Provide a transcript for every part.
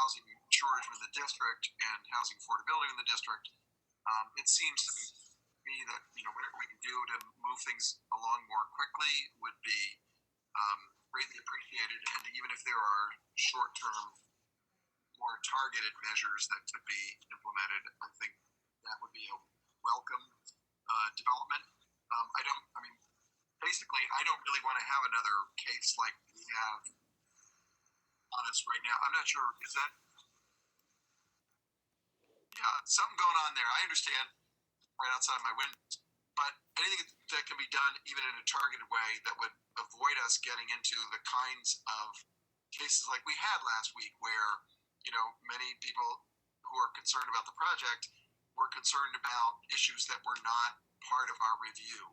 housing shortage in the district and housing affordability in the district. It seems to me that whatever we can do to move things along more quickly would be greatly appreciated. And even if there are short-term, more targeted measures that could be implemented, I think that would be a welcome development. Basically, I don't really want to have another case like we have on us right now. I'm not sure, is that, something going on there. I understand, right outside my window, but anything that can be done even in a targeted way that would avoid us getting into the kinds of cases like we had last week where, many people who are concerned about the project were concerned about issues that were not part of our review.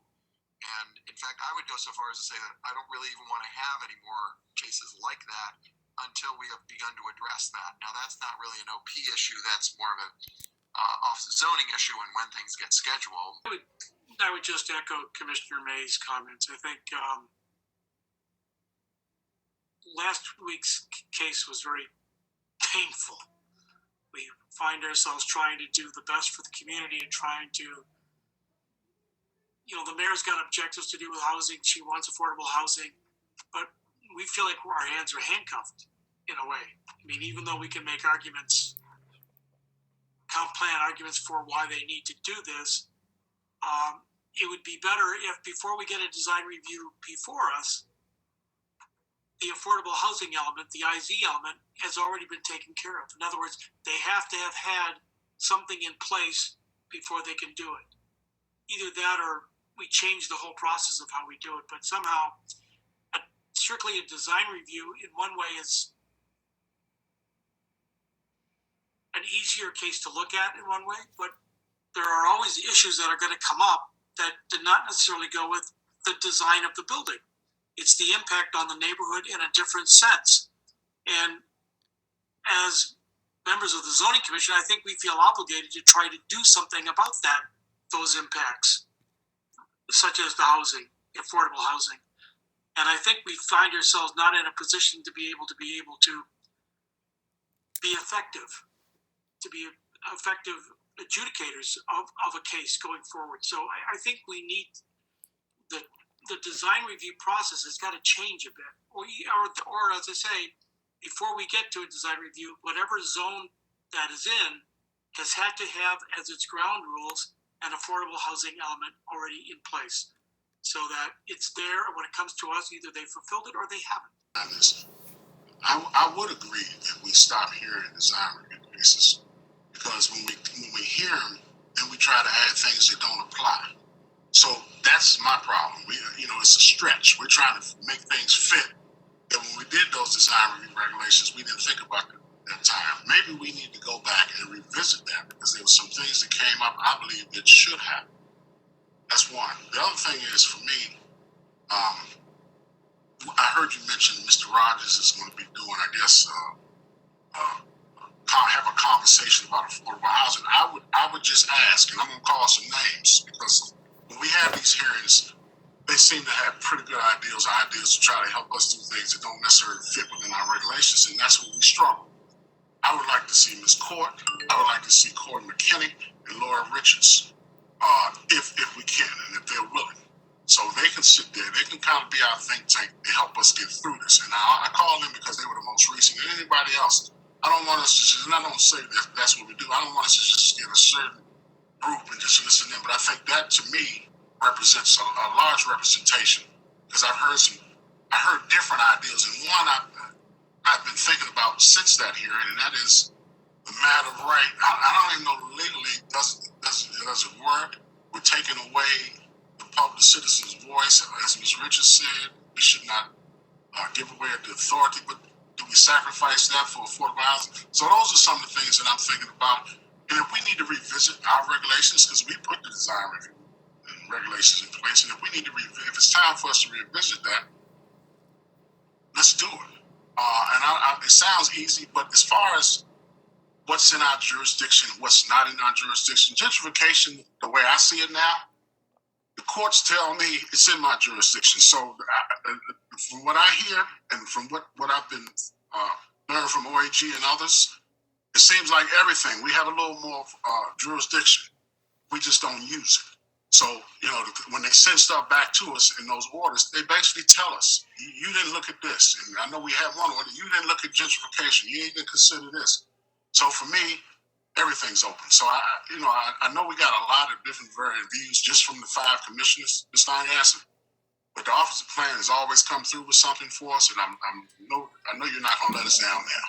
And in fact, I would go so far as to say that I don't really even want to have any more cases like that until we have begun to address that. Now, that's not really an OP issue. That's more of a off-zoning issue and when things get scheduled. I would just echo Commissioner May's comments. I think last week's case was very painful. We find ourselves trying to do the best for the community and trying to, the mayor's got objectives to do with housing. She wants affordable housing, but we feel like our hands are handcuffed in a way. Even though we can make arguments, comp plan arguments for why they need to do this, it would be better if before we get a design review before us, the affordable housing element, the IZ element, has already been taken care of. In other words, they have to have had something in place before they can do it. Either that or we change the whole process of how we do it. But somehow, strictly a design review in one way is an easier case to look at in one way, but there are always issues that are going to come up that did not necessarily go with the design of the building. It's the impact on the neighborhood in a different sense. And as members of the zoning commission, I think we feel obligated to try to do something about those impacts, such as the housing, affordable housing. And I think we find ourselves not in a position to be able to be effective, adjudicators of a case going forward. So I think we need the design review process has got to change a bit. Or as I say, before we get to a design review, whatever zone that is in has had to have as its ground rules an affordable housing element already in place so that it's there when it comes to us, either they fulfilled it or they haven't. I would agree if we stop hearing design review cases, because when we hear them, then we try to add things that don't apply. So that's my problem. It's a stretch. We're trying to make things fit. And when we did those design review regulations, we didn't think about it at that time. Maybe we need to go back and revisit that because there were some things that came up I believe that should happen. That's one. The other thing is, for me, I heard you mention Mr. Rogers is going to be doing, have a conversation about affordable housing. I would just ask, and I'm going to call some names, because when we have these hearings, they seem to have pretty good ideas to try to help us do things that don't necessarily fit within our regulations, and that's where we struggle. I would like to see Ms. Court. I would like to see Corey McKinney and Laura Richards, if we can, and if they're willing. So they can sit there. They can kind of be our think tank to help us get through this. And I call them because they were the most recent. And anybody else, I don't want us to just, and I don't say that's what we do. I don't want us to just get a certain group and just listen in. But I think that, to me, represents a large representation, because I heard different ideas. And one I've been thinking about since that hearing, and that is the matter of right. I don't even know legally does it work. We're taking away the citizen's voice. As Ms. Richards said, we should not give away the authority, but do we sacrifice that for affordable housing? So those are some of the things that I'm thinking about. And if we need to revisit our regulations, because we put the design review and regulations in place, and if we need to if it's time for us to revisit that, let's do it. It sounds easy, but as far as what's in our jurisdiction, what's not in our jurisdiction, gentrification, the way I see it now, the courts tell me it's in my jurisdiction. So from what I hear and from what I've been learning from OAG and others, It seems like everything, we have a little more jurisdiction. We just don't use it. So, when they send stuff back to us in those orders, they basically tell us, you didn't look at this. And I know we have one order, you didn't look at gentrification. You didn't consider this. So for me, everything's open. So I know we got a lot of different varied views just from the 5 commissioners, Ms. Steingasson. But the Office of Plan has always come through with something for us, and I know you're not going to let us down there.